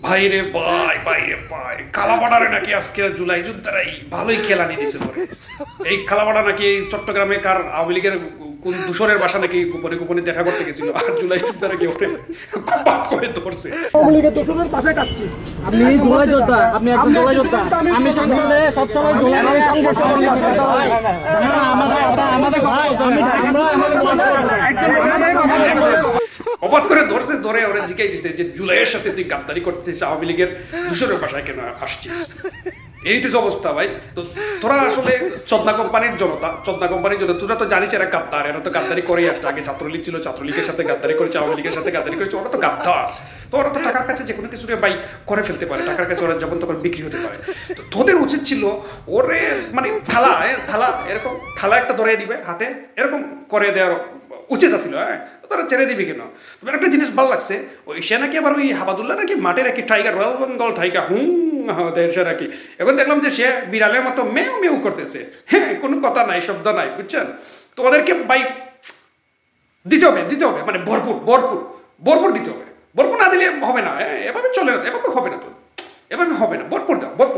ভাইরে ভাই ভাইরে ভাই কালাপাড়ারে নাকি আজকে জুলাই যোদ্ধারাই ভালোই খেলানি দিছে পরে এই কালাপাড়া নাকি এই চট্টগ্রামে কার আওয়ামী লীগের কোন দূষণের বাসা নাকি গোপনে গোপনে দেখা করতে গেছিল আর জুলাই যোদ্ধারা কি ওঠে কপাক করে ধরছে আওয়ামী লীগের দোষণের পাশায় কাজ কি? আপনি জোলাই যোদ্ধা, আপনি একজন জোলাই যোদ্ধা। আমি সংসদে সবসময় জোলাই অবাক করে ধরছে ধরে ওরা জিজ্ঞাই দিছে যে জুলাইয়ের সাথে তুই গাদ্দারি করতেছিস আওয়ামী লীগের দূষণের বাসায় কেন আসছিস এই তো অবস্থা ভাই। তো তোরা আসলে চন্দনা কোম্পানির জনতা, চন্দনা কোম্পানির জনতা, তোরা তো জানিস এরা গাদ্দার, এরা তো গাদ্দারি করেই আসছে। আগে ছাত্রলীগ ছিল, ছাত্রলীগের সাথে গাদ্দারি করেছে, আওয়ামী লীগের সাথে গাদ্দারি করেছে, ওরা তো গাদ্দার। তো ওরা তো টাকার কাছে যে কোনো কিছু বাই করে ফেলতে পারে, টাকার কাছে ওরা যখন তখন বিক্রি হতে পারে। তো তোদের উচিত ছিল ওরে মানে থালা থালা এরকম থালা একটা ধরে দিবে হাতে, এরকম করে দেওয়ার উচিত ছিল। হ্যাঁ, তারা ছেড়ে দিবি কেন? তোমার একটা জিনিস ভালো লাগছে, ওই সে নাকি আবার ওই হাবাদুল্লাহ নাকি মাঠে নাকি টাইগার, রয়্যাল বেঙ্গল টাইগার সে নাকি এখন দেখলাম যে সে বিড়ালের মতো মেউ মেউ করতেছে। হ্যাঁ, কোনো কথা নাই, শব্দ নাই, বুঝছেন? তো ওদেরকে বাই দিতে হবে মানে ভরপুর ভরপুর ভরপুর দিতে হবে। ভরপুর না দিলে হবে না, এভাবে চলে না, এভাবে হবে না, তো এভাবে হবে না, ভরপুর দাও ভরপুর।